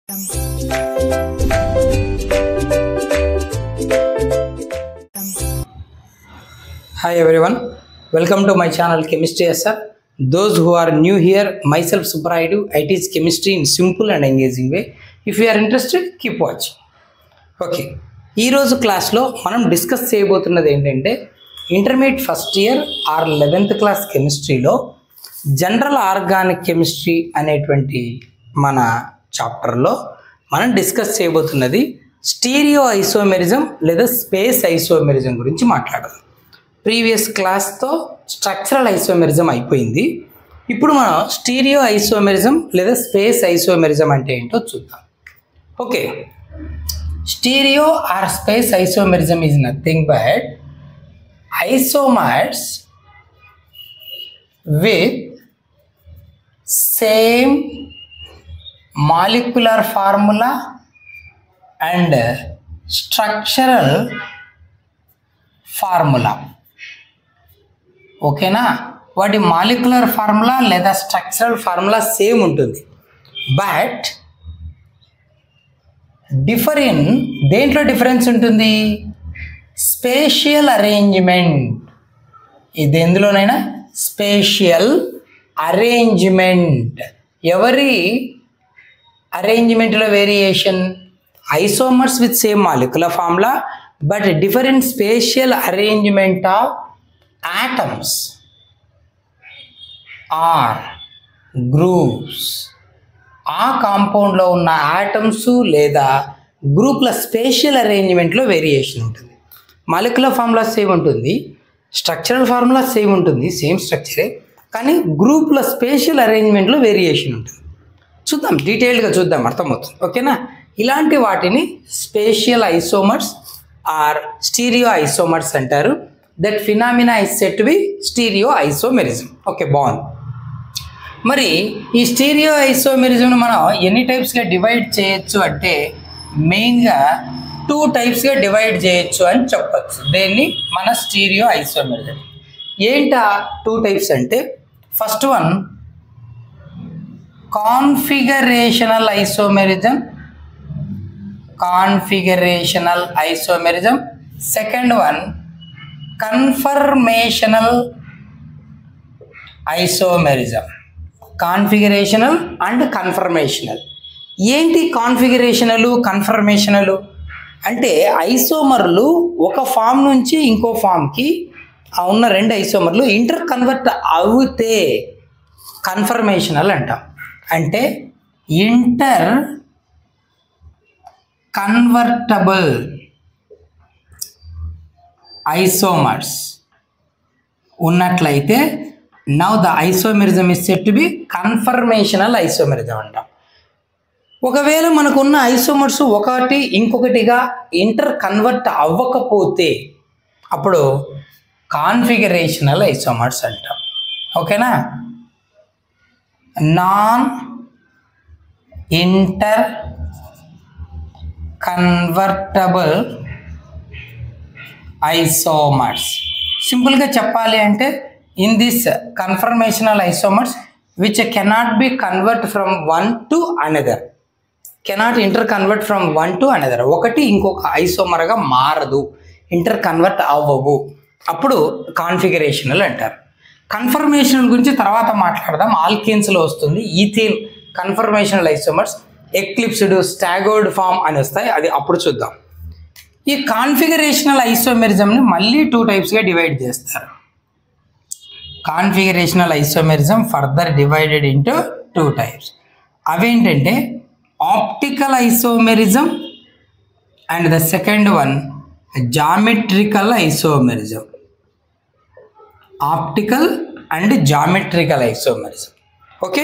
Hi everyone, welcome to my channel Chemistry SR. Those who are new here, myself Supraidu, I teach chemistry in simple and engaging way. If you are interested, keep watching. Okay, ఈ రోజు క్లాస్లో మనం discuss చేయబోతున్నది ఏంటంటే intermediate first year or 11th class కెమిస్ట్రీలో general organic chemistry అనేటువంటి మన చాప్టర్లో మనం డిస్కస్ చేయబోతున్నది స్టీరియో ఐసోమెరిజం లేదా స్పేస్ ఐసోమెరిజం గురించి మాట్లాడదాం. ప్రీవియస్ క్లాస్తో స్ట్రక్చరల్ ఐసోమెరిజం అయిపోయింది. ఇప్పుడు మనం స్టీరియో ఐసోమెరిజం లేదా స్పేస్ ఐసోమెరిజం అంటే ఏంటో చూద్దాం. Okay, stereo or space isomerism is nothing but isomers with same molecular formula and structural formula. ఓకేనా, వాటి మాలిక్యులర్ ఫార్ములా లేదా స్ట్రక్చరల్ ఫార్ములా సేమ్ ఉంటుంది, బట్ దేంట్లో డిఫరెన్స్ ఉంటుంది? Spatial arrangement. ఇది ఎందులోనైనా స్పేషియల్ అరేంజ్మెంట్. ఎవరి అరేంజ్మెంట్లో variation? Isomers with same molecular formula but different spatial arrangement of atoms or groups. ఆ కాంపౌండ్లో ఉన్న ఆటమ్స్ లేదా గ్రూప్ల స్పేషియల్ అరేంజ్మెంట్లో వేరియేషన్ ఉంటుంది. మాలిక్యులర్ ఫార్ములా సేమ్ ఉంటుంది, స్ట్రక్చరల్ ఫార్ములా సేమ్ ఉంటుంది, సేమ్ స్ట్రక్చరే, కానీ గ్రూప్ల స్పేషియల్ అరేంజ్మెంట్లో వేరియేషన్ ఉంటుంది. చూద్దాం, డీటెయిల్గా చూద్దాం, అర్థమవుతుంది. ఓకేనా, ఇలాంటి వాటిని spatial isomers or stereoisomers అంటారు. That phenomena is said to be stereoisomerism. Okay, బాగుంది. మరి ఈ స్టీరియో ఐసోమెరిజంను మనం ఎన్ని టైప్స్గా డివైడ్ చేయొచ్చు అంటే మెయిన్గా 2 టైప్స్గా డివైడ్ చేయొచ్చు అని చెప్పచ్చు. దీన్ని మన స్టీరియో ఐసోమెరిజం. ఏంటా 2 టైప్స్ అంటే, first one configurational isomerism, second one conformational isomerism. Configurational and conformational. ఏంటి కాన్ఫిగరేషనలు కన్ఫర్మేషనలు అంటే, ఐసోమర్లు ఒక ఫామ్ నుంచి ఇంకో ఫామ్కి ఉన్న 2 ఐసోమర్లు ఇంటర్ కన్వర్ట్ అవుతే కన్ఫర్మేషనల్ అంటాం. అంటే ఇంటర్ కన్వర్టబుల్ ఐసోమర్స్ ఉన్నట్లయితే now the isomerism is said to B conformational isomerism అంటాం. ఒకవేళ మనకున్న ఐసోమర్స్ ఒకటి ఇంకొకటిగా ఇంటర్ కన్వర్ట్ అవ్వకపోతే అప్పుడు కాన్ఫిగరేషనల్ ఐసోమర్స్ అంటాం. ఓకేనా, నాన్ ఇంటర్ కన్వర్టబుల్ ఐసోమర్స్. సింపుల్గా చెప్పాలి అంటే in this conformational isomers which cannot be convert from one to another, cannot inter convert from one to another. ఒకటి ఇంకొక ఐసోమర్గా మారదు, ఇంటర్ కన్వర్ట్ అవ్వవు, అప్పుడు కాన్ఫిగరేషనల్ అంటారు. కన్ఫర్మేషనల్ గురించి తర్వాత మాట్లాడదాం. ఆల్కేన్స్లో వస్తుంది ethane conformational isomers, eclipsed, staggered form అని వస్తాయి, అది అప్పుడు చూద్దాం. ఈ కాన్ఫిగరేషనల్ ఐసోమెరిజంని మళ్ళీ 2 టైప్స్గా డివైడ్ చేస్తారు. Configurational isomerism further divided into 2 types. అవేంటంటే optical isomerism and the second one geometrical isomerism. Optical and geometrical isomerism. Okay,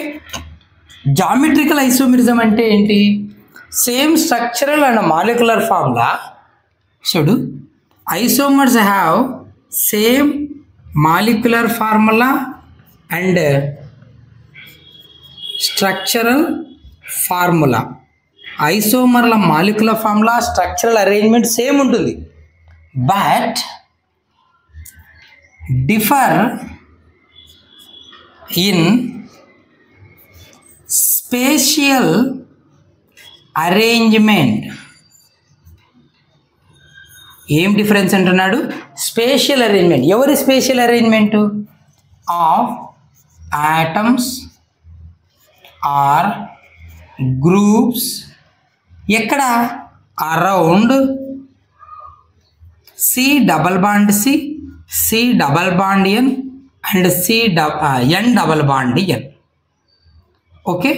geometrical isomerism అంటే ఏంటి? Same structural and molecular formula. చూడు, isomers have same molecular formula and structural formula. ఐసోమర్ల molecular formula, structural arrangement same ఉంటుంది, but differ in spatial arrangement. ఏం difference అంటున్నాడు? Spatial arrangement. ఎవరి spatial arrangement? Of atoms or groups. ఎక్కడ? Around C double bond C, C double bond N and N double bond N. Okay,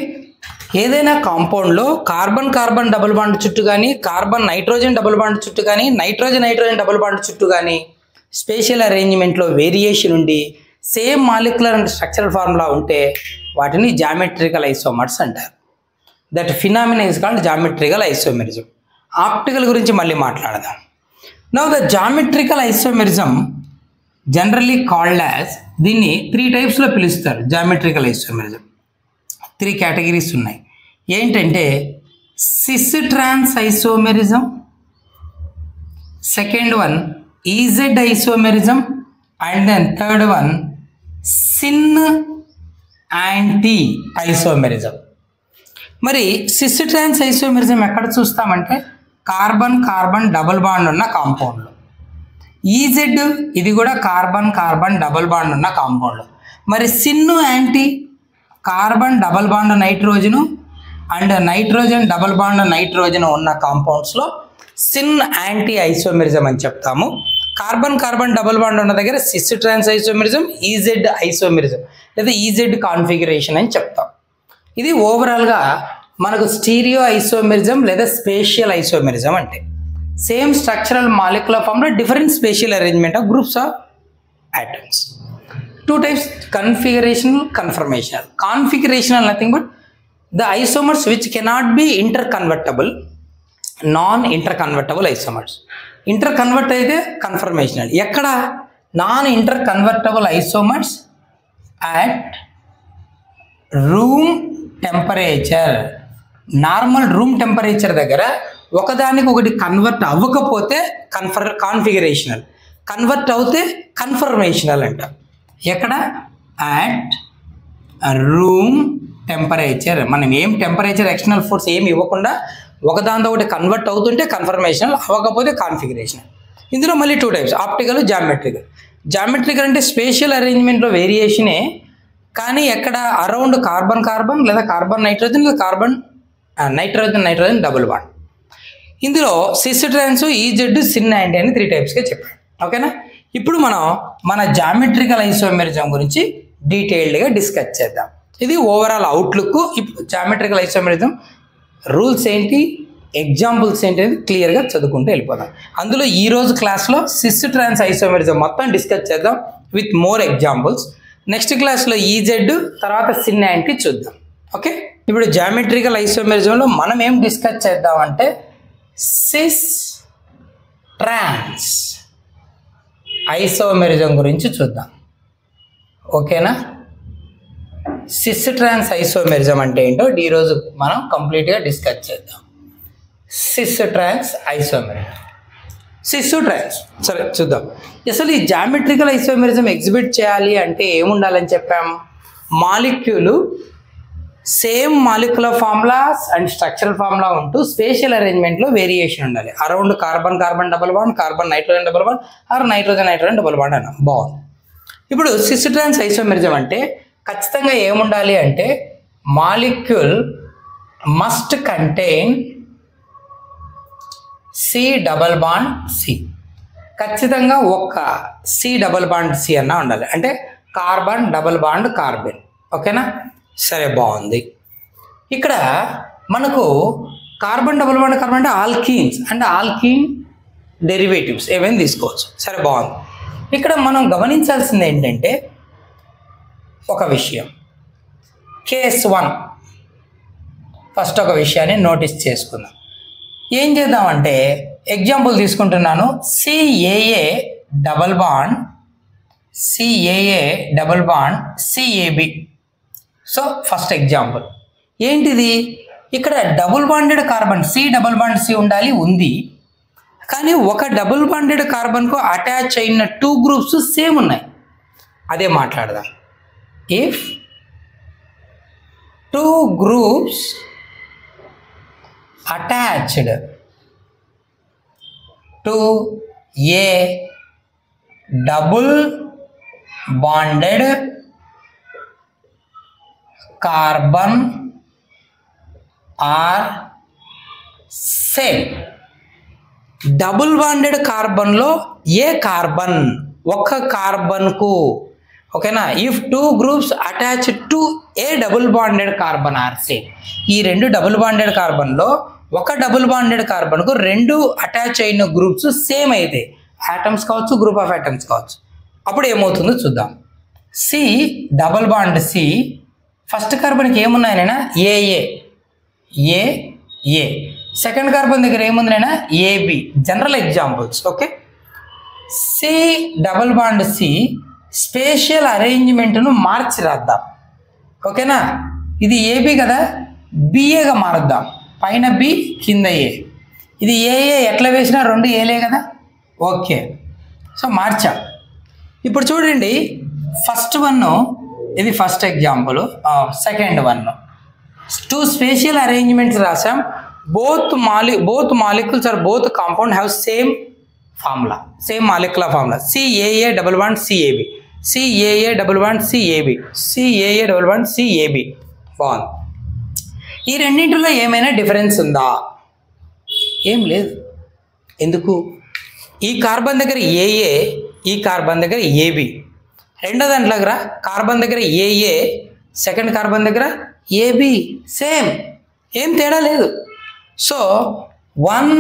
ఏదైనా కాంపౌండ్లో carbon carbon double bond చుట్టూ కానీ, carbon nitrogen double bond చుట్టూ కానీ, nitrogen nitrogen double bond చుట్టూ కానీ spatial అరేంజ్మెంట్లో వేరియేషన్ ఉండి same molecular and structural formula ఉంటే వాటిని జామెట్రికల్ ఐసోమర్స్ అంటారు. That phenomena is called geometrical isomerism. Optical గురించి మళ్ళీ మాట్లాడదాం. Now the geometrical isomerism generally called as, దీన్ని 3 టైప్స్లో పిలుస్తారు. జామెట్రికల్ ఐసోమెరిజం 3 కేటగిరీస్ ఉన్నాయి. ఏంటంటే cis trans isomerism, second one E Z isomerism, and then third one syn anti isomerism. మరి cis trans isomerism ఎక్కడ చూస్తామంటే కార్బన్ కార్బన్ డబుల్ బాండ్ ఉన్న కాంపౌండ్లో. EZ ఇది కూడా కార్బన్ కార్బన్ డబుల్ బాండ్ ఉన్న కాంపౌండ్లో. మరి sin anti carbon double bond nitrogen and nitrogen double bond nitrogen ఉన్న కాంపౌండ్స్లో సిన్ యాంటీ ఐసోమెరిజం అని చెప్తాము. కార్బన్ కార్బన్ డబల్ బాండ్ ఉన్న దగ్గర sys trans isomerism, EZ isomerism లేదా ఈజెడ్ కాన్ఫిగరేషన్ అని చెప్తాం. ఇది ఓవరాల్గా మనకు స్టీరియో ఐసోమెరిజం లేదా స్పేషియల్ ఐసోమెరిజం అంటే సేమ్ స్ట్రక్చరల్ మాలిక్యులర్ ఫామ్లో different spatial arrangement of groups of atoms. 2 types, configurational, conformational. Configurational nothing but the isomers which cannot be interconvertible, non-interconvertible isomers. Interconvert అయితే conformational. ఎక్కడ? non-interconvertible isomers at room temperature. Normal room temperature దగ్గర ఒకదానికి ఒకటి convert అవ్వకపోతే configurational, convert అవుతే conformational అంట. ఎక్కడ? At room temperature. మనం ఏం టెంపరేచర్ ఎక్స్టర్నల్ ఫోర్స్ ఏమి ఇవ్వకుండా ఒకదాంతో ఒకటి కన్వర్ట్ అవుతుంటే కన్ఫర్మేషనల్, అవ్వకపోతే కాన్ఫిగరేషనల్. ఇందులో మళ్ళీ 2 types, ఆప్టికల్, జామెట్రికల్. జామెట్రికల్ అంటే స్పేషియల్ అరేంజ్మెంట్లో వేరియేషనే, కానీ ఎక్కడ? అరౌండ్ కార్బన్ కార్బన్ లేదా కార్బన్ నైట్రోజన్ లేదా carbon nitrogen nitrogen double bond. ఇందులో సిస్ ట్రాన్స్, ఈజెడ్, సిన్ యాంటీ అని 3 typesగా చెప్పాడు. ఓకేనా? ఇప్పుడు మనం మన జామెట్రికల్ ఐసోమెరిజం గురించి డీటెయిల్డ్గా డిస్కస్ చేద్దాం. ఇది ఓవరాల్ అవుట్లుక్. ఇప్పుడు జామెట్రికల్ ఐసోమెరిజం రూల్స్ ఏంటి, ఎగ్జాంపుల్స్ ఏంటి అనేది క్లియర్గా చదువుకుంటూ వెళ్ళిపోదాం. అందులో ఈరోజు క్లాస్లో సిస్ ట్రాన్స్ ఐసోమెరిజం మొత్తం డిస్కస్ చేద్దాం విత్ మోర్ ఎగ్జాంపుల్స్. నెక్స్ట్ క్లాస్లో ఈజెడ్, తర్వాత సిన్ యాంటీ చూద్దాం. ఓకే, ఇప్పుడు జామెట్రికల్ ఐసోమెరిజంలో మనం ఏం డిస్కస్ చేద్దామంటే సిస్ ట్రాన్స్ ఐసోమెరిజం గురించి చూద్దాం. ఓకేనా? సిస్ ట్రాన్స్ ఐసోమెరిజం అంటే ఏంటో ఈరోజు మనం కంప్లీట్గా డిస్కస్ చేద్దాం. సిస్ ట్రాన్స్ ఐసోమెరిజం, సిస్ ట్రాన్స్. సరే చూద్దాం. అసలు ఈ జామెట్రికల్ ఐసోమెరిజం ఎగ్జిబిట్ చేయాలి అంటే ఏముండాలని చెప్పాం? Molecule same molecular formulas and structural formula ఉంటూ స్పేషియల్ అరేంజ్మెంట్లో వేరియేషన్ ఉండాలి. Around carbon carbon double bond, carbon nitrogen double bond, or nitrogen nitrogen double bond అన్నాం. బాగుంది. ఇప్పుడు సిస్ ట్రాన్స్ ఐసోమెరిజం అంటే ఖచ్చితంగా ఏముండాలి అంటే molecule must contain C double bond C. ఖచ్చితంగా ఒక సి డబల్ బాండ్ సి అన్న ఉండాలి, అంటే కార్బన్ డబల్ బాండ్ కార్బన్. ఓకేనా? సరే, బాగుంది. ఇక్కడ మనకు కార్బన్ డబుల్ బాండ్ కార్బన్ అంటే ఆల్కీన్స్ అండ్ ఆల్కీన్ డెరివేటివ్స్ ఏమైనా తీసుకోవచ్చు. సరే, బాగుంది. ఇక్కడ మనం గమనించాల్సింది ఏంటంటే ఒక విషయం, కేస్ 1 ఫస్ట్ ఒక విషయాన్ని నోటీస్ చేసుకుందాం. ఏం చేద్దామంటే ఎగ్జాంపుల్ తీసుకుంటున్నాను. C A A double bond C A B. So first example ఏంటిది? ఇక్కడ double bonded carbon C double bond C ఉండాలి, ఉంది. కానీ ఒక డబుల్ బాండెడ్ కార్బన్కు అటాచ్ అయిన 2 గ్రూప్స్ సేమ్ ఉన్నాయి. అదే మాట్లాడదాం. If 2 groups attached to a double bonded carbon are same. Double bonded కార్బన్లో ఏ కార్బన్ ఒక కార్బన్కు, ఓకేనా, if two groups attached to a double bonded carbon are same. ఈ రెండు డబుల్ బాండెడ్ కార్బన్లో ఒక డబుల్ బాండెడ్ కార్బన్కు రెండు అటాచ్ అయిన గ్రూప్స్ సేమ్ అయితే, ఆటమ్స్ కావచ్చు, గ్రూప్ ఆఫ్ ఆటమ్స్ కావచ్చు, అప్పుడు ఏమవుతుందో చూద్దాం. C double bond C, first కార్బన్కి ఏమున్నాయనైనా ఏఏ, ఏ సెకండ్ కార్బన్ దగ్గర ఏముందినైనా A B, general examples. Okay, C double bond C spatial arrangement మార్చి రాద్దాం. ఓకేనా, ఇది ఏబి కదా, బిఏగా మారుద్దాం, పైన బి కింద ఏ. ఇది ఏఏ ఎట్లా వేసినా రెండు ఏలే కదా. ఓకే, సో మార్చాం. ఇప్పుడు చూడండి, ఫస్ట్ వన్ ఇది first example, second one two spatial arrangements రాసాం. both molecules or both compound have same formula, same molecular formula. CAA double bond CAB, CAA double bond CAB, CAA double bond CAB bond. ఈ రెండింటిలో ఏమైనా difference ఉందా? ఏం లేదు. ఎందుకు? ఈ carbon దగ్గర ఏఏ, ఈ కార్బన్ దగ్గర ఏబి, రెండో దాంట్లో దగ్గర కార్బన్ దగ్గర ఏఏ, సెకండ్ కార్బన్ దగ్గర ఏబి, సేమ్, ఏం తేడా లేదు. So 1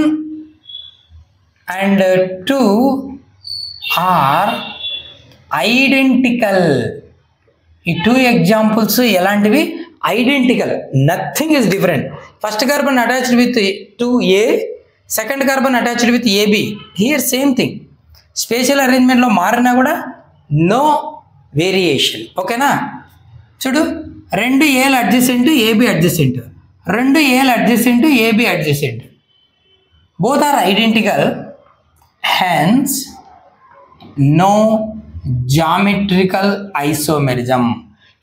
and 2 are identical. ఈ టూ ఎగ్జాంపుల్స్ ఎలాంటివి? Identical, nothing is different. First carbon attached with 2A, second carbon attached with AB, here same thing. Spatial అరేంజ్మెంట్లో మారినా కూడా నో వేరియేషన్. ఓకేనా, చూడు, రెండు ఏలు అడ్జసెంట్, ఏబి అడ్జసెంట్, రెండు ఏలు adjacent, A B adjacent, both are identical, hence no geometrical isomerism.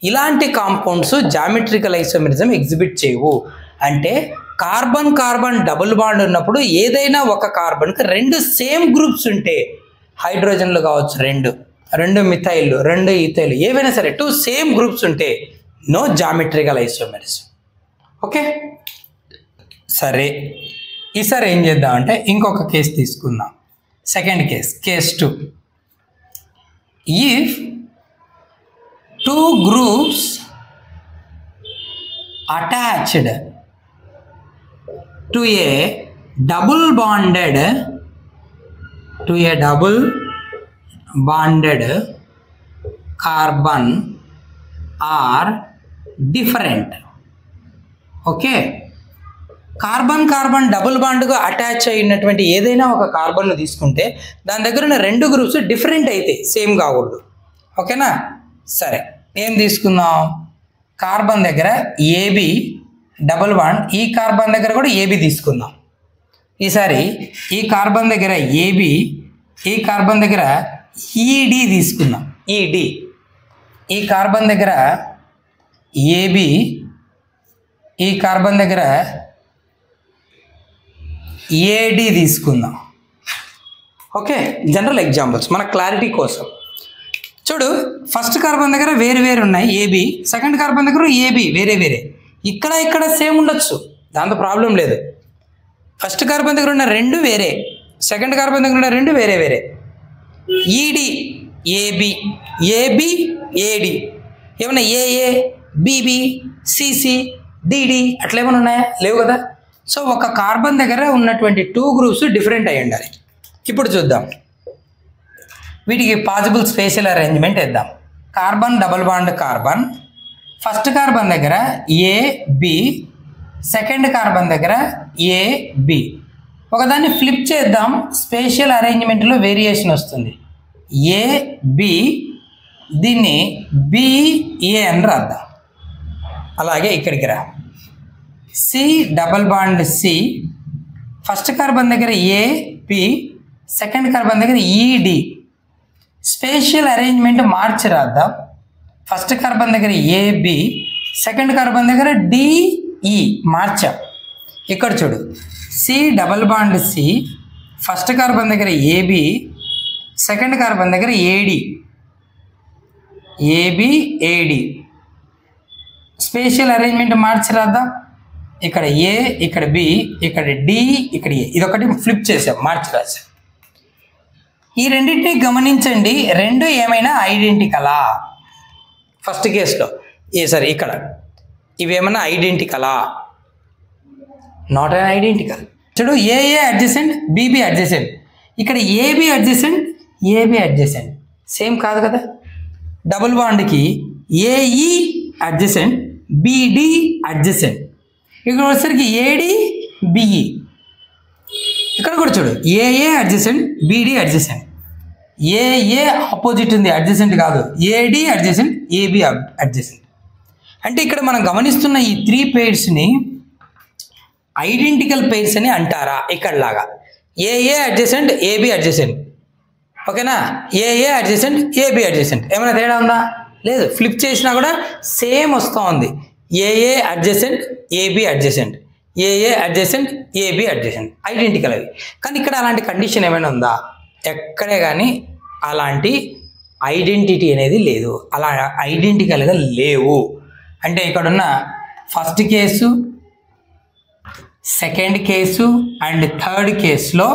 ఇలాంటి కాంపౌండ్స్ జామెట్రికల్ ఐసోమెరిజం ఎగ్జిబిట్ చేయవు. అంటే కార్బన్ కార్బన్ డబుల్ బాండ్ ఉన్నప్పుడు ఏదైనా ఒక కార్బన్కి రెండు సేమ్ గ్రూప్స్ ఉంటే, హైడ్రోజన్లు కావచ్చు, రెండు మిథైల్, రెండు ఈథైల్, ఏవైనా సరే టూ సేమ్ గ్రూప్స్ ఉంటే నో జామెట్రికల్ ఐసోమెరిజం. ఓకే, సరే, ఈసారి ఏం చేద్దామంటే ఇంకొక కేసు తీసుకుందాం. Second case, case 2. If two groups attached to a double bonded carbon are different. Okay, carbon carbon double బాండ్గా అటాచ్ అయినటువంటి ఏదైనా ఒక కార్బన్ను తీసుకుంటే దాని దగ్గర ఉన్న రెండు గ్రూప్స్ డిఫరెంట్ అయితే, సేమ్ కాకూడదు. ఓకేనా, సరే, ఏం తీసుకుందాం? కార్బన్ దగ్గర ఏబి డబుల్ బాండ్, ఈ కార్బన్ దగ్గర కూడా ఏబి తీసుకుందాం. ఈసారి ఈ కార్బన్ దగ్గర ఏబి, ఈ కార్బన్ దగ్గర ఈడి తీసుకుందాం, ఈడి. ఈ కార్బన్ దగ్గర ఏబి, ఈ కార్బన్ దగ్గర ఏడి తీసుకుందాం. ఓకే, జనరల్ ఎగ్జాంపుల్స్ మన క్లారిటీ కోసం. చూడు, ఫస్ట్ కార్బన్ దగ్గర వేరు వేరు ఉన్నాయి ఏబి, సెకండ్ కార్బన్ దగ్గర ఏబి వేరే వేరే. ఇక్కడ సేమ్ ఉండొచ్చు, దాంతో ప్రాబ్లం లేదు. ఫస్ట్ కార్బన్ దగ్గర ఉన్న రెండు వేరే, సెకండ్ కార్బన్ దగ్గర ఉన్న రెండు వేరే వేరే. ఈడి ఏబి, ఏబి ఏడి, ఏమన్నా ఏఏ బీబీ సిసి డిడి అట్లా ఏమైనా ఉన్నాయా? లేవు కదా. సో ఒక కార్బన్ దగ్గర ఉన్నటువంటి టూ గ్రూప్స్ డిఫరెంట్ అయ్యి ఉండాలి. ఇప్పుడు చూద్దాం, వీటికి పాసిబుల్ స్పేషియల్ అరేంజ్మెంట్ వేద్దాం. Carbon double bond carbon, first carbon దగ్గర ఏబి, సెకండ్ కార్బన్ దగ్గర ఏబి. ఒకదాన్ని ఫ్లిప్ చేద్దాం, స్పేషియల్ అరేంజ్మెంట్లో వేరియేషన్ వస్తుంది. ఏబి, దీన్ని బిఏ అని రాద్దాం. అలాగే ఇక్కడికి రా, C double bond C, first carbon దగ్గర ఏపి, సెకండ్ కార్బన్ దగ్గర ఈడి. స్పేషియల్ అరేంజ్మెంట్ మార్చి రాద్దాం. ఫస్ట్ కార్బన్ దగ్గర ఏబి, సెకండ్ కార్బన్ దగ్గర డిఈ మార్చాం. ఇక్కడ చూడు, C double bond C, first carbon దగ్గర ఏబి, సెకండ్ కార్బన్ దగ్గర A D, A B A D. Spatial arrangement మార్చి రాద్దాం. ఇక్కడ ఏ, ఇక్కడ బి, ఇక్కడ డి, ఇక్కడ ఏ. ఇదొకటి ఫ్లిప్ చేసాం, మార్చి రాసాం. ఈ రెండింటిని గమనించండి, రెండు ఏమైనా ఐడెంటికలా? ఫస్ట్ కేసులో ఇక్కడ ఇవేమన్నా ఐడెంటికలా? Not an identical. చూడు, ఏఏ అడ్జసెంట్, బీబీ అడ్జసెంట్. ఇక్కడ A B adjacent, A B adjacent, same కాదు కదా. డబుల్ బాండ్కి ఏఈ అడ్జసెంట్, బిడి అడ్జసెంట్. ఇక్కడ వచ్చేసరికి ఏడి బిఈ. ఇక్కడ కూడా చూడు, A A adjacent, B D adjacent. A A opposite ఉంది, అడ్జసెంట్ కాదు. A D adjacent, A B adjacent. అంటే ఇక్కడ మనం గమనిస్తున్న ఈ 3 pairsని ఐడెంటికల్ పెయిర్స్ అని అంటారా? ఇక్కడలాగా ఏఏ అడ్జసెంట్, ఏబి అడ్జసెంట్. ఓకేనా? ఏఏ అడ్జసెంట్, ఏబి అడ్జసెంట్. ఏమైనా తేడా ఉందా? లేదు. ఫ్లిప్ చేసినా కూడా సేమ్ వస్తూ ఉంది. ఏఏ అడ్జసెంట్, ఏబి అడ్జసెంట్, ఏఏ అడ్జసెంట్, ఏబి అడ్జసెంట్, ఐడెంటికల్ అవి. కానీ ఇక్కడ అలాంటి కండిషన్ ఏమైనా ఉందా? ఎక్కడే కానీ అలాంటి ఐడెంటిటీ అనేది లేదు. అలా ఐడెంటికల్గా లేవు. అంటే ఇక్కడున్న first case, second case and third కేసులో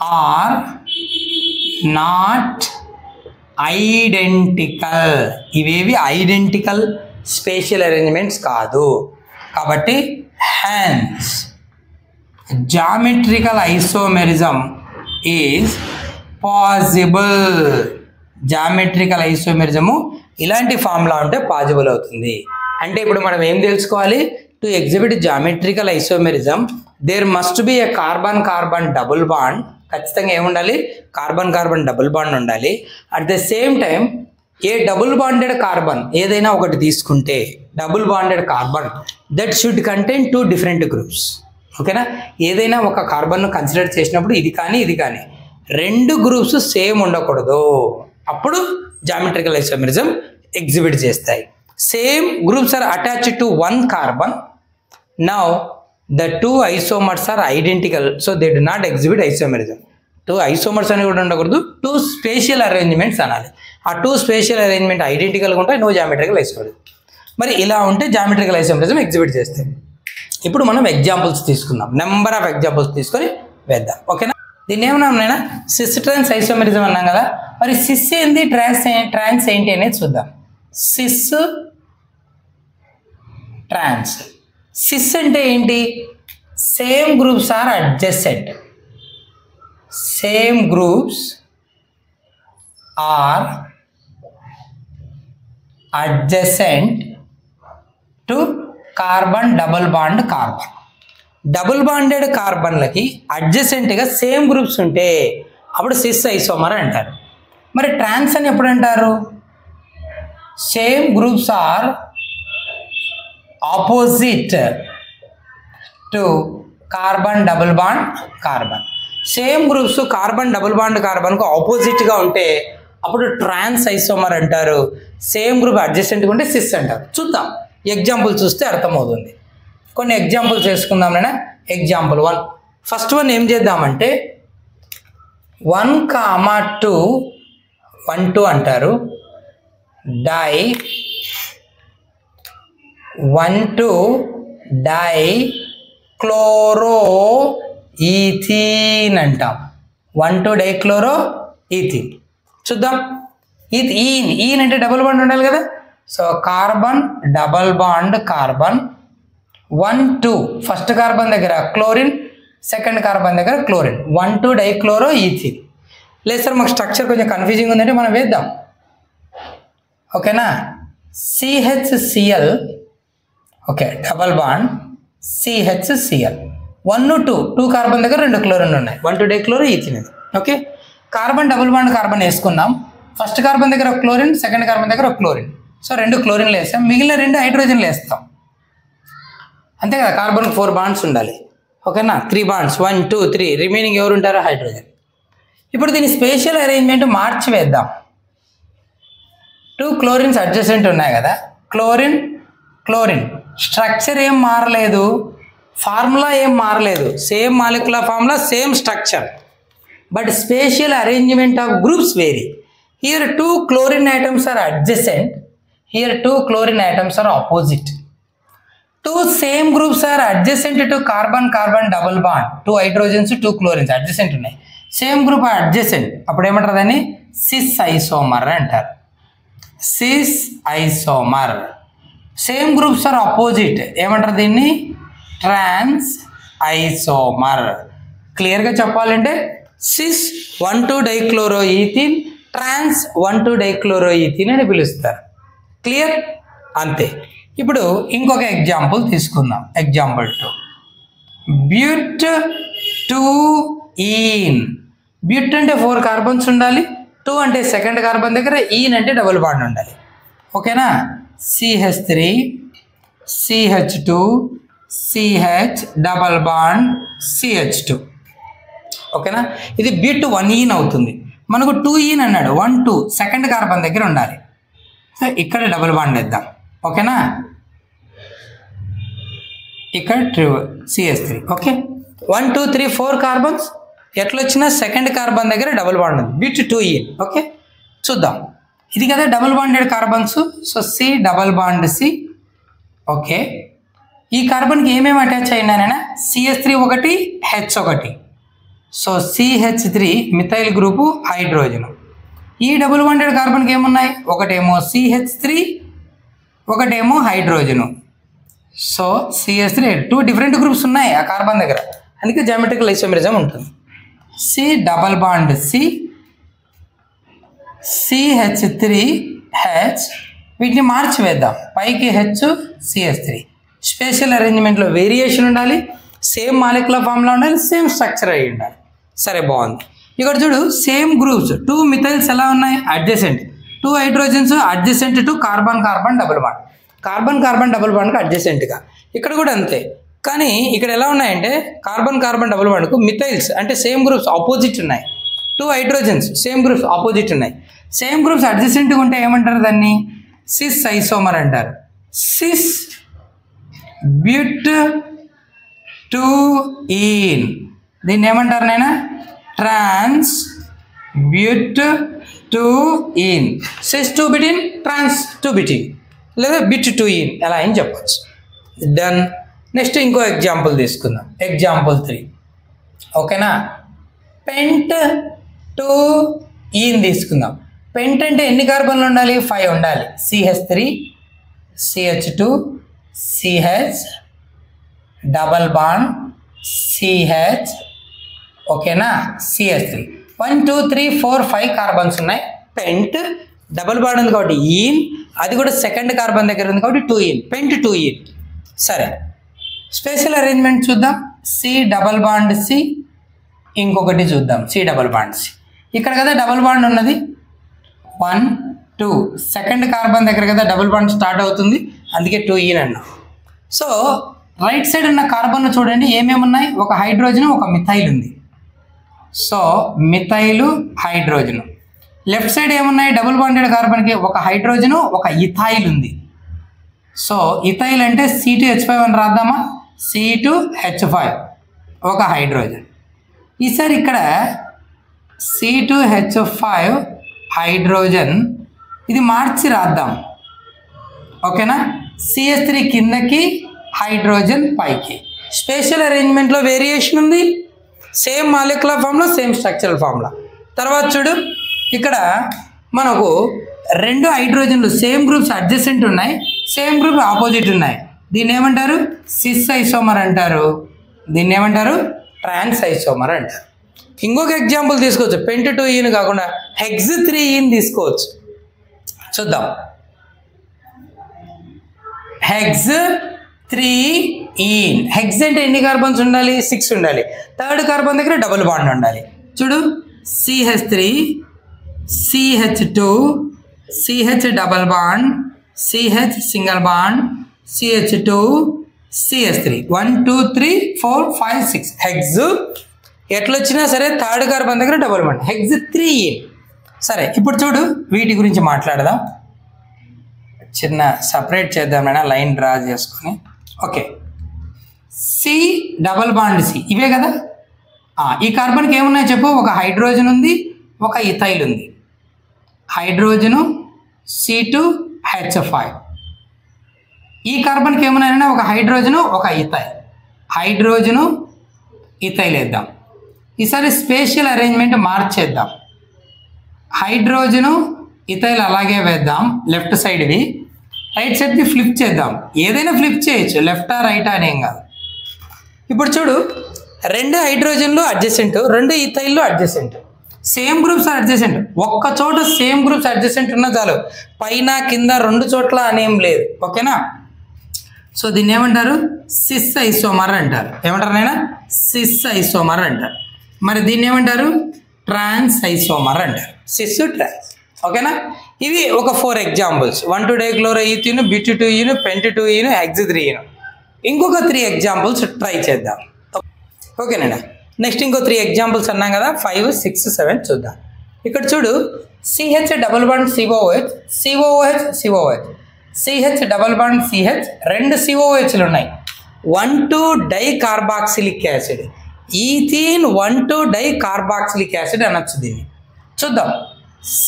ఆర్ నాట్ ఐడెంటికల్. ఇవేవి ఐడెంటికల్ స్పేషియల్ అరేంజ్మెంట్స్ కాదు. కాబట్టి hence geometrical isomerism is possible. Geometrical ఐసోమెరిజము ఇలాంటి ఫార్ములా ఉంటే పాసిబుల్ అవుతుంది. అంటే ఇప్పుడు మనం ఏం తెలుసుకోవాలి? To exhibit geometrical isomerism there must be a carbon carbon double bond. ఖచ్చితంగా ఏముండాలి? కార్బన్ కార్బన్ డబుల్ బాండ్ ఉండాలి. At the same time a double bonded carbon ఏదైనా ఒకటి తీసుకుంటే, double bonded carbon that should contain 2 different groups. ఓకేనా? ఏదైనా ఒక కార్బన్ను consider చేసినప్పుడు ఇది కానీ ఇది కానీ 2 గ్రూప్స్ సేమ్ ఉండకూడదు. అప్పుడు జామెట్రికల్ ఐసోమెరిజం ఎగ్జిబిట్ చేస్తాయి. Same groups are attached to 1 carbon. Now the 2 isomers are identical, so they do not exhibit isomerism. 2 isomers అని కూడా ఉండకూడదు, 2 స్పేషియల్ అరేంజ్మెంట్స్ అనాలి. ఆ 2 స్పేషియల్ అరేంజ్మెంట్ ఐడెంటికల్గా ఉంటాయి, నో జామెట్రికల్ ఐసోమెరిజం. మరి ఇలా ఉంటే జామెట్రికల్ ఐసోమెరిజం ఎగ్జిబిట్ చేస్తాయి. ఇప్పుడు మనం ఎగ్జాంపుల్స్ తీసుకుందాం, నెంబర్ ఆఫ్ ఎగ్జాంపుల్స్ తీసుకొని వేద్దాం. ఓకేనా? దీన్ని ఏమన్నాం నేను? సిస్ ట్రాన్స్ ఐసోమెరిజం అన్నాం కదా. మరి సిస్ ఏంది, ట్రాన్స్ ఏంటి అనేది చూద్దాం. సిస్ ట్రాన్స్. సిస్ అంటే ఏంటి? Same groups are adjacent. Same groups are adjacent to carbon double bond carbon. Double bonded కార్బన్లకి అడ్జసెంట్గా సేమ్ గ్రూప్స్ ఉంటే అప్పుడు సిస్ ఐసోమర్ అంటారు. మరి ట్రాన్స్ అని ఎప్పుడు అంటారు? Same groups are opposite to carbon double bond carbon. Same groups carbon double bond కార్బన్కు ఆపోజిట్గా ఉంటే అప్పుడు ట్రాన్స్ ఐసోమర్ అంటారు. సేమ్ గ్రూప్ అడ్జసెంట్గా ఉంటే సిస్ అంటారు. చూద్దాం, ఎగ్జాంపుల్ చూస్తే అర్థమవుతుంది. కొన్ని ఎగ్జాంపుల్స్ వేసుకుందాం. నేను ఎగ్జాంపుల్ 1, ఫస్ట్ వన్ ఏం చేద్దామంటే 1,2 1 2 అంటారు. డై 1,2 డై క్లోరో ఈథీన్ అంటాం. 1,2 డైక్లోరో ఈథీన్. చూద్దాం. ఈన్ అంటే డబుల్ బాండ్ ఉండాలి కదా. So carbon double bond carbon 1 2 first carbon దగ్గర క్లోరిన్, సెకండ్ కార్బన్ దగ్గర క్లోరిన్, 1,2 డైక్లోరో ఈథీన్. లేదు సార్ మాకు స్ట్రక్చర్ కొంచెం కన్ఫ్యూజింగ్ ఉందంటే మనం వేద్దాం. ఓకేనా? CHCl, okay, double bond CHCl 1 2 carbon దగ్గర 2 క్లోరిన్ ఉన్నాయి, 1,2 dichloro ethene. Okay, carbon double bond carbon వేసుకున్నాం. ఫస్ట్ కార్బన్ దగ్గర క్లోరిన్, సెకండ్ కార్బన్ దగ్గర క్లోరిన్. సో 2 క్లోరిన్లు వేస్తాం, మిగిలిన 2 హైడ్రోజన్లు వేస్తాం. అంతే కదా, కార్బన్ 4 బాండ్స్ ఉండాలి. ఓకేనా? 3 బాండ్స్ 1 2 3, రిమైనింగ్ ఎవరు ఉంటారో హైడ్రోజన్. ఇప్పుడు దీని స్పేషియల్ అరేంజ్మెంట్ మార్చి వేద్దాం. 2 క్లోరిన్స్ అడ్జసెంట్ ఉన్నాయి కదా, క్లోరిన్ క్లోరిన్, స్ట్రక్చర్ ఏం మారలేదు. ఫార్ములా ఏం మారలేదు, same molecular formula, same structure, but spatial arrangement of groups vary. Here 2 chlorine atoms are adjacent, here 2 chlorine atoms are opposite. 2 same groups are adjacent to carbon-carbon double bond, 2 hydrogens 2 chlorines adjacent ఉన్నాయి, same group adjacent, అప్పుడు ఏమంటారు దాన్ని cis isomer అంటారు. Cis isomer. Same groups are opposite, ఏమంటారు దీన్ని ట్రాన్స్ isomer. క్లియర్గా చెప్పాలంటే sys 1,2-డైక్లోరోఈథిన్, ట్రాన్స్ 1,2-డైక్లోరోఈథిన్ అని పిలుస్తారు. క్లియర్? అంతే. ఇప్పుడు ఇంకొక ఎగ్జాంపుల్ తీసుకుందాం. ఎగ్జాంపుల్ 2, బ్యూట్-2-ఈన్. బ్యూట్ అంటే 4 కార్బన్స్ ఉండాలి, 2 అంటే సెకండ్ కార్బన్ దగ్గర, ఈన్ అంటే డబుల్ బాండ్ ఉండాలి. ఓకేనా? CH3 CH2 CH double bond CH2. ఓకేనా? ఇది బ్యూట్-1-ఈన్ అవుతుంది. మనకు 2-ఈన్ అన్నాడు, 1-2 సెకండ్ కార్బన్ దగ్గర ఉండాలి. సో ఇక్కడ డబుల్ బాండ్ వేద్దాం. ఓకేనా? ఇక్కడ CH3. ఓకే, 1 2 3 4 కార్బన్స్ ఎట్లా వచ్చినా సెకండ్ కార్బన్ దగ్గర డబుల్ బాండ్ ఉంది, బ్యూట్-2-ఈన్. ఓకే, చూద్దాం. ఇది కదా double bonded carbons. So C double bond C. Okay, ఈ కార్బన్కి ఏమేమి అటాచ్ అయినానైనా CH3 ఒకటి, H ఒకటి. So CH3 methyl group hydrogen. ఈ డబుల్ బాండెడ్ కార్బన్కి ఏమున్నాయి, ఒకటేమో CH3, ఒకటేమో hydrogen. So CH3 2 different groups ఉన్నాయి ఆ కార్బన్ దగ్గర, అందుకే జామెట్రికల్ ఐసోమెరిజం ఉంటుంది. C double bond C, CH3H, వీటిని మార్చి వేద్దాం. పైకి H CH3. స్పెషల్ అరేంజ్మెంట్లో వేరియేషన్ ఉండాలి, సేమ్ మాలిక్యులర్ ఫార్ములా ఉండాలి, సేమ్ స్ట్రక్చర్ అయి ఉండాలి. సరే, బాగుంది. ఇక్కడ చూడు, సేమ్ గ్రూప్స్ 2 మిథైల్స్ ఎలా ఉన్నాయి, adjacent. 2 hydrogens adjacent to carbon carbon double bond, carbon carbon double బాండ్కి అడ్జసెంట్గా. ఇక్కడ కూడా అంతే, కానీ ఇక్కడ ఎలా ఉన్నాయంటే కార్బన్ కార్బన్ డబుల్ బాండ్కు మిథైల్స్ అంటే సేమ్ గ్రూప్స్ ఆపోజిట్ ఉన్నాయి, 2 హైడ్రోజన్స్ సేమ్ గ్రూప్స్ ఆపోజిట్ ఉన్నాయి. సేమ్ గ్రూప్స్ అడ్జసెంట్గా ఉంటే ఏమంటారు దాన్ని, సిస్ ఐసోమర్ అంటారు. సిస్ బ్యూట్-2-ఈన్, దీన్ని ఏమంటారు నైనా, ట్రాన్స్ బ్యూట్-2-ఈన్. సిస్-2-బిటిన్, ట్రాన్స్-2-బిటిన్, లేదా బిట్-2-ఈన్, ఎలా అని చెప్పచ్చు. డన్. నెక్స్ట్ ఇంకో ఎగ్జాంపుల్ తీసుకుందాం. ఎగ్జాంపుల్ 3. ఓకేనా? పెంట్-2-ఈన్ తీసుకుందాం. పెంట్ అంటే ఎన్ని కార్బన్లు ఉండాలి, 5 ఉండాలి. CH3 CH2 CH double bond CH. ఓకేనా? CH3 1 2 3 4 5 కార్బన్స్ ఉన్నాయి. పెంట్ డబల్ బాండ్ ఉంది కాబట్టి ఈన్, అది కూడా సెకండ్ కార్బన్ దగ్గర ఉంది కాబట్టి 2-ఈన్, పెంట్-2-ఈన్. సరే, స్పెషల్ అరేంజ్మెంట్ చూద్దాం. C డబల్ బాండ్ C, ఇంకొకటి చూద్దాం C డబల్ బాండ్ C. ఇక్కడ కదా డబల్ బాండ్ ఉన్నది, 1 2 సెకండ్ కార్బన్ దగ్గర కదా డబుల్ బాండ్ స్టార్ట్ అవుతుంది, అందుకే 2-ఈన్ అన్నాం. సో రైట్ సైడ్ ఉన్న కార్బన్ చూడండి ఏమేమి ఉన్నాయి, ఒక హైడ్రోజన్, ఒక మిథైల్ ఉంది. So methyl hydrogen. Left side ఏమున్నాయి, డబుల్ బాండెడ్ కార్బన్కి ఒక హైడ్రోజను, ఒక ఇథైల్ ఉంది. సో ఇథైల్ అంటే C2H5 అని రాద్దామా, C2H5 ఒక హైడ్రోజన్. ఈసారి ఇక్కడ C2H5 హైడ్రోజన్, ఇది మార్చి రాద్దాం. ఓకేనా? CH3 కిందకి, హైడ్రోజన్ పైకి. స్పెషల్ అరేంజ్మెంట్లో వేరియేషన్ ఉంది, same molecular formula, same structural formula. తర్వాత చూడు, ఇక్కడ మనకు 2 హైడ్రోజన్లు సేమ్ గ్రూప్స్ అడ్జసెంట్ ఉన్నాయి, సేమ్ గ్రూప్ ఆపోజిట్ ఉన్నాయి. దీన్ని ఏమంటారు, సిస్ ఐసోమర్ అంటారు. దీన్ని ఏమంటారు, ట్రాన్స్ ఐసోమర్ అంటారు. ఇంకొక ఎగ్జాంపుల్ తీసుకోవచ్చు, పెంట్-2-ఈన్ కాకుండా హెక్స్-3-ఈన్ తీసుకోవచ్చు. చూద్దాం. హెక్స్-3-ఈన్. హెక్స్ అంటే ఎన్ని కార్బన్స్ ఉండాలి, 6 ఉండాలి. థర్డ్ కార్బన్ దగ్గర డబుల్ బాండ్ ఉండాలి. చూడు, CH3 CH2 CH double bond CH single bond CH2 CH3 1 2 3 4 5 6 hex. ఎట్లొచ్చినా సరే థర్డ్ కార్బన్ దగ్గర డబుల్ బాండ్, హెక్స్-3-ఈన్. సరే, ఇప్పుడు చూడు, వీటి గురించి మాట్లాడదాం. చిన్న సపరేట్ చేద్దామైనా లైన్ డ్రా చేసుకొని. Okay, C double bond C, ఇవే కదా. ఈ కార్బన్కి ఏమున్నాయి చెప్పు, ఒక హైడ్రోజన్ ఉంది, ఒక ఇథైల్ ఉంది. Hydrogen C2H5. ఈ కార్బన్కి ఏమున్నాయంటే ఒక హైడ్రోజను, ఒక ఇథైల్. హైడ్రోజను ఇథైల్ వేద్దాం. ఈసారి స్పేషియల్ అరేంజ్మెంట్ మార్చేద్దాం. హైడ్రోజను ఇథైల్ అలాగే వేద్దాం, లెఫ్ట్ సైడ్వి. రైట్ సైడ్ది ఫ్లిప్ చేద్దాం. ఏదైనా ఫ్లిప్ చేయొచ్చు, లెఫ్టా రైటా అనేం కాదు. ఇప్పుడు చూడు, 2 హైడ్రోజన్లు అడ్జసెంట్, 2 ఇథైల్లు అడ్జసెంట్. Same groups adjacent. ఒక్క చోట సేమ్ గ్రూప్స్ అడ్జసెంట్ ఉన్న చాలు, పైన కింద 2 చోట్ల అనేం లేదు. ఓకేనా. సో దీన్ని ఏమంటారు, సిస్ ఐసోమర్ అంటారు. ఏమంటారు నాయనా, సిస్ ఐసోమర్ అంటారు. మరి దీన్ని ఏమంటారు, ట్రాన్స్ ఐసోమర్ అంటారు. సిస్ ట్రాన్స్. ఓకేనా. ఇవి ఒక 4 ఎగ్జాంపుల్స్. 1,2-డైక్లోరోఈథీన్, బ్యూటటూఈన్, పెంటటూఈన్, హెక్సా3ఈన్. ఇంకొక 3 ఎగ్జాంపుల్స్ ట్రై చేద్దాం. ఓకేనా. నెక్స్ట్ ఇంకో 3 ఎగ్జాంపుల్స్ అన్నాం కదా, 5, 6, 7 చూద్దాం. ఇక్కడ చూడు, CH double bond COOH, COOH, COOH, CH double bond CH, 2 COOHలు ఉన్నాయి. One two dicarboxylic acid, ethene one two dicarboxylic acid అనొచ్చు దీన్ని. చూద్దాం. C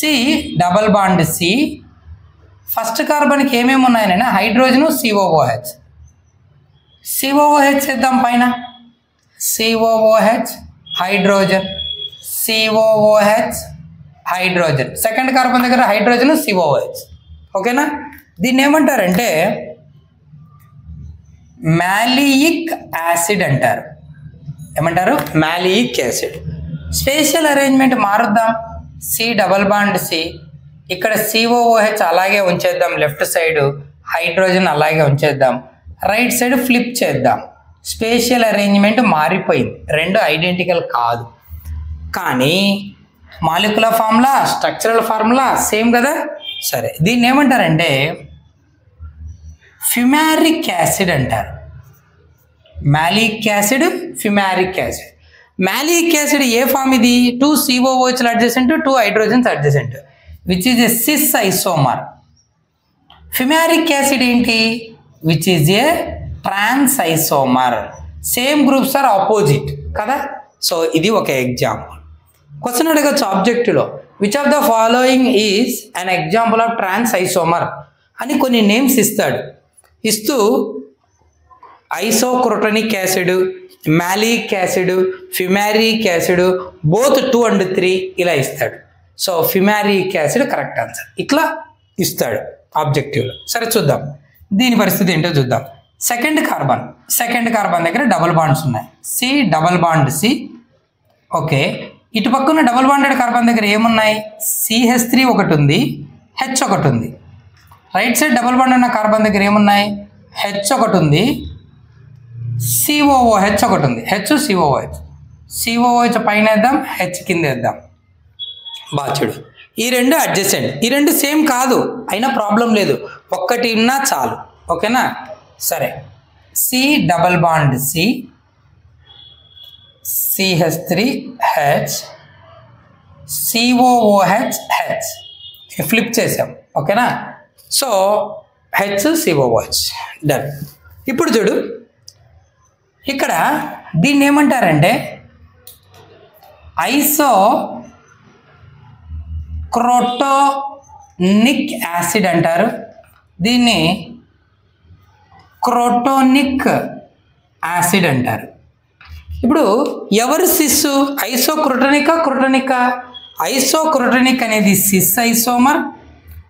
double bond C, first కార్బన్కి ఏమేమి ఉన్నాయనైనా హైడ్రోజను COOH. COOH చేద్దాం పైన, COOH hydrogen, COOH hydrogen. Second carbon దగ్గర హైడ్రోజన్ COOH. ఓకేనా. దీన్ని ఏమంటారంటే మ్యాలియిక్ యాసిడ్ అంటారు. ఏమంటారు, మ్యాలియిక్ యాసిడ్. స్పేషియల్ అరేంజ్మెంట్ మారుద్దాం. C డబల్ బాండ్ C, ఇక్కడ COOH అలాగే ఉంచేద్దాం, లెఫ్ట్ సైడ్ హైడ్రోజన్ అలాగే ఉంచేద్దాం, రైట్ సైడ్ ఫ్లిప్ చేద్దాం. స్పేషియల్ అరేంజ్మెంట్ మారిపోయింది, 2 ఐడెంటికల్ కాదు, కానీ molecular formula, structural formula same కదా. సరే, దీన్ని ఏమంటారంటే ఫ్యూమారిక్ యాసిడ్ అంటారు. Maleic acid, fumaric acid. Maleic acid ఏ ఫామ్ ఇది, 2 COOHలు adjacent, 2 hydrogens adjacent, which is a cis isomer. Fumaric acid ఏంటి, which is a trans isomer. Same groups are opposite కదా. సో ఇది ఒక ఎగ్జాంపుల్. క్వశ్చన్ అడగచ్చు ఆబ్జెక్టివ్లో, which of the following is an example of trans isomer అని కొన్ని names ఇస్తాడు. ఇస్తూ isocrotonic acid, maleic acid, fumaric acid, both 2 and 3 ఇలా ఇస్తాడు. So fumaric acid correct answer. ఇట్లా ఇస్తాడు ఆబ్జెక్టివ్లో. సరే చూద్దాం దీని పరిస్థితి ఏంటో చూద్దాం. సెకండ్ కార్బన్ దగ్గర డబుల్ బాండ్స్ ఉన్నాయి. C double bond C. Okay, ఇటు పక్కన డబుల్ బాండెడ్ కార్బన్ దగ్గర ఏమున్నాయి, CH3 ఒకటి ఉంది, H ఒకటి ఉంది. రైట్ సైడ్ డబుల్ బాండ్ ఉన్న కార్బన్ దగ్గర ఏమున్నాయి, H ఒకటి ఉంది, COOH ఒకటి ఉంది. COOH పైన వేద్దాం, H కింద వేద్దాం. బాచుడు, ఈ 2 అడ్జసెంట్, ఈ 2 సేమ్ కాదు, అయినా ప్రాబ్లం లేదు, ఒక్కటి ఉన్నా చాలు. ఓకేనా. సరే, C double bond C, CH3H, COOH H flip చేసాం. ఓకేనా. So HCOOH done. ఇప్పుడు చూడు, ఇక్కడ దీన్ని ఏమంటారంటే ఐసోక్రోటోనిక్ యాసిడ్ అంటారు. దీన్ని క్రోటోనిక్ యాసిడ్ అంటారు. ఇప్పుడు ఎవరు సిస్సు, క్రోటోనిక్ ఐసోక్రోటోనిక్ అనేది సిస్ ఐసోమర్,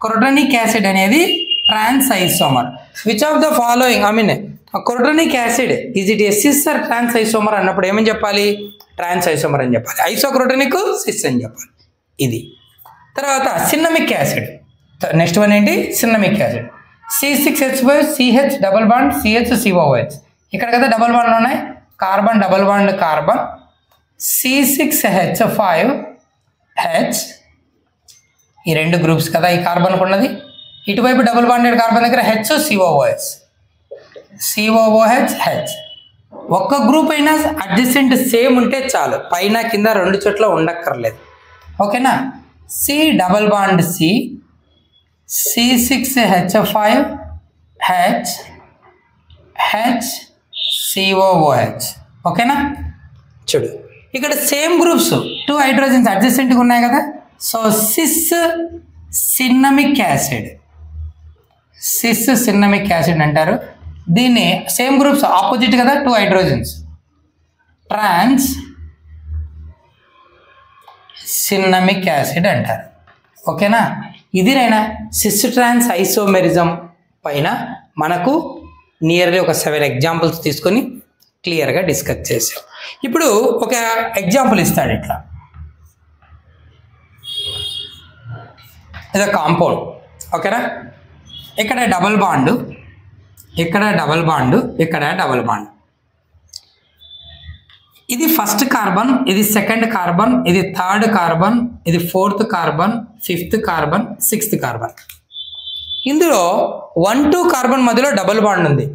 క్రోటోనిక్ యాసిడ్ అనేది trans isomer. Which of the following, crotonic acid is it a cis or trans isomer అన్నప్పుడు ఏమని చెప్పాలి, ట్రాన్స్ ఐసోమర్ అని చెప్పాలి. ఐసోక్రోటోనిక్ సిస్ అని చెప్పాలి. ఇది తర్వాత సిన్నమిక్ యాసిడ్. నెక్స్ట్ వన్ ఏంటి, సిన్నమిక్ acid. C6H5 CH double bond CH COOH. ఇక్కడ కదా డబల్ బాండ్లు ఉన్నాయి, carbon double bond carbon, C6H5H, ఈ 2 గ్రూప్స్ కదా ఈ కార్బన్కు ఉన్నది. ఇటువైపు డబుల్ బాండెడ్ కార్బన్ దగ్గర HCOOH, H. ఒక్క గ్రూప్ అయినా అడ్జసెంట్ సేమ్ ఉంటే చాలు, పైన కింద 2 చోట్ల ఉండక్కర్లేదు. ఓకేనా. C double bond C, C6H5H, COOH. ఓకేనా? చూడు ఇక్కడ సేమ్ గ్రూప్స్ 2 హైడ్రోజన్స్ అడ్జసెంట్గా ఉన్నాయి కదా. సో సిస్ సిన్నమిక్ యాసిడ్ అంటారు దీన్ని. సేమ్ గ్రూప్స్ ఆపోజిట్ కదా 2 హైడ్రోజన్స్, ట్రాన్స్ సిన్నమిక్ యాసిడ్ అంటారు. ఓకేనా? ఇది నైనా సిస్ ట్రాన్స్ ఐసోమెరిజం పైన మనకు నియర్లీ ఒక 7 ఎగ్జాంపుల్స్ తీసుకొని క్లియర్గా డిస్కస్ చేసాం. ఇప్పుడు ఒక ఎగ్జాంపుల్ ఇస్తాడు ఇట్లా. ఇది కాంపౌండ్. ఓకేనా? ఇక్కడ డబుల్ బాండ్, ఇక్కడ డబుల్ బాండ్, ఇక్కడ డబుల్ బాండ్. ఇది ఫస్ట్ కార్బన్, ఇది సెకండ్ కార్బన్, ఇది థర్డ్ కార్బన్, ఇది fourth carbon, fifth carbon, sixth carbon. ఇందులో 1-2 కార్బన్ మధ్యలో డబుల్ బాండ్ ఉంది.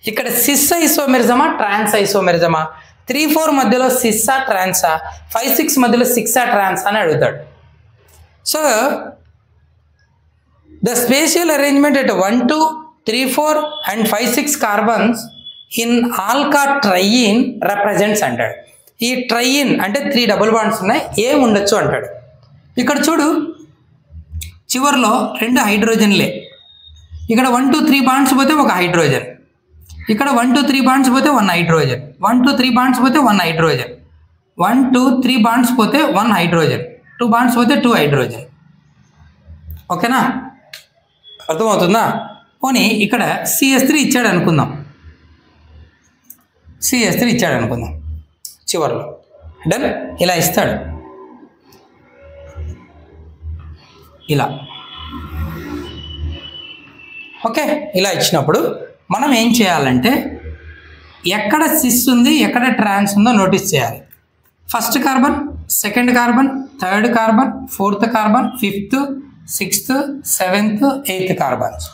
ఇక్కడ సిస్ ఐసోమెరిజమా ట్రాన్స్ ఐసోమెరిజమా, 3-4 మధ్యలో సిస్సా ట్రాన్సా, 5-6 మధ్యలో సిక్సా ట్రాన్స్ అని అడుగుతాడు. So the spatial arrangement at 1, 2, 3, 4 and 5, 6 carbons in Alka train represents అంటాడు. ఈ ట్రైయిన్ అంటే 3 డబుల్ బాండ్స్ ఉన్నాయి, ఏం ఉండొచ్చు అంటాడు. ఇక్కడ చూడు చివరిలో 2 హైడ్రోజన్లే. ఇక్కడ 1, 2, 3 బాండ్స్ పోతే ఒక హైడ్రోజన్, ఇక్కడ 1, 2, 3 బాండ్స్ పోతే 1 హైడ్రోజన్, 1, 2, 3 బాండ్స్ పోతే 1 హైడ్రోజన్, 1, 2, 3 బాండ్స్ పోతే 1 హైడ్రోజన్, 2 బాండ్స్ పోతే 2 హైడ్రోజన్. ఓకేనా? అర్థమవుతుందా? పోనీ ఇక్కడ CH3 ఇచ్చాడు అనుకుందాం, CH3 ఇచ్చాడు అనుకుందాం చివరిలో. డన్. ఇలా ఇస్తాడు, ఇలా. ఓకే, ఇలా ఇచ్చినప్పుడు మనం ఏం చేయాలంటే ఎక్కడ సిస్ ఉంది ఎక్కడ ట్రాన్స్ ఉందో నోటీస్ చేయాలి. First carbon, second carbon, third carbon, fourth carbon, fifth, sixth, seventh, eighth carbons.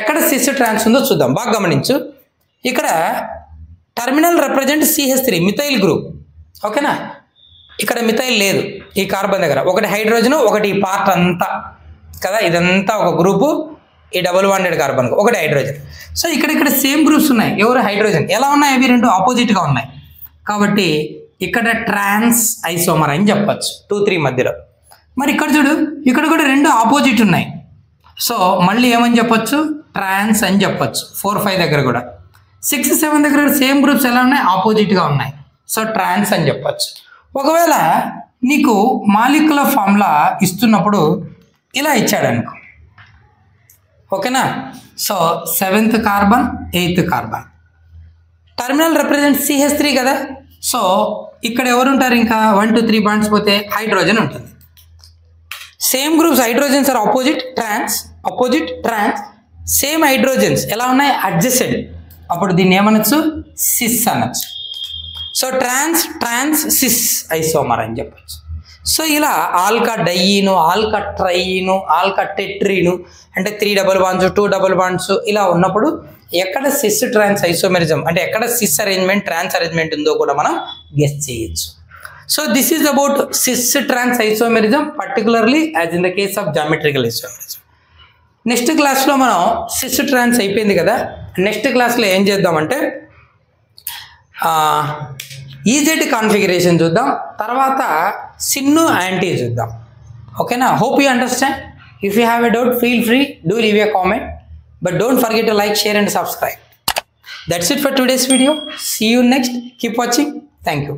ఎక్కడ సిస్ ట్రాన్స్ ఉందో చూద్దాం. బాగా గమనించు. ఇక్కడ terminal represent CH3 methyl group. ఓకేనా? ఇక్కడ మిథైల్ లేదు ఈ కార్బన్ దగ్గర, ఒకటి హైడ్రోజన్, ఒకటి ఈ పార్ట్ అంతా కదా, ఇదంతా ఒక గ్రూపు. ఈ డబుల్ బాండెడ్ కార్బన్ ఒకటి హైడ్రోజన్. సో ఇక్కడ సేమ్ గ్రూప్స్ ఉన్నాయి. ఎవరు హైడ్రోజన్ ఎలా ఉన్నాయి? అవి 2 ఆపోజిట్గా ఉన్నాయి కాబట్టి ఇక్కడ ట్రాన్స్ ఐసోమర్ అని చెప్పచ్చు 2, 3 మధ్యలో. మరి ఇక్కడ చూడు, ఇక్కడ కూడా 2 ఆపోజిట్ ఉన్నాయి. సో మళ్ళీ ఏమని చెప్పొచ్చు? ట్రాన్స్ అని చెప్పచ్చు. 4, 5 దగ్గర కూడా, 6, 7 దగ్గర సేమ్ గ్రూప్స్ ఎలా ఉన్నాయి? ఆపోజిట్గా ఉన్నాయి. సో ట్రాన్స్ అని చెప్పచ్చు. ఒకవేళ నీకు మాలిక్యులర్ ఫార్ములా ఇస్తున్నప్పుడు ఇలా ఇచ్చాడు అనుకో. ఓకేనా? So 7th carbon, 8th carbon, terminal represent CH3 కదా. సో ఇక్కడ ఎవరు ఉంటారు? ఇంకా 1, 2, 3 బాండ్స్ పోతే హైడ్రోజన్ ఉంటుంది. Same groups hydrogens are opposite trans, same hydrogens ఎలా ఉన్నాయి? అడ్జసెంట్. అప్పుడు దీన్ని ఏమనొచ్చు? సిస్ అనొచ్చు. సో ట్రాన్స్ సిస్ ఐసోమర్ అని చెప్పచ్చు. సో ఇలా ఆల్కా డైయిను, ఆల్కా ట్రైయిను, ఆల్కా టెట్రీను అంటే 3 డబుల్ బాండ్స్, 2 డబుల్ బాండ్స్ ఇలా ఉన్నప్పుడు ఎక్కడ సిస్ ట్రాన్స్ ఐసోమెరిజం అంటే ఎక్కడ సిస్ అరేంజ్మెంట్ ట్రాన్స్ అరేంజ్మెంట్ ఉందో కూడా మనం గెస్ చేయొచ్చు. So this is about cis trans isomerism particularly as in the case of geometrical isomerism. Next క్లాస్లో మనం సిస్ ట్రాన్స్ అయిపోయింది కదా. నెక్స్ట్ క్లాస్లో ఏం చేద్దామంటే ఈజెడ్ కాన్ఫిగరేషన్ చూద్దాం, తర్వాత సిన్ను యాంటీ చూద్దాం. ఓకేనా? Hope you understand. If you have a doubt feel free, do leave a comment, but don't forget to like, share and subscribe. That's it for today's video. See you next. Keep watching. Thank you.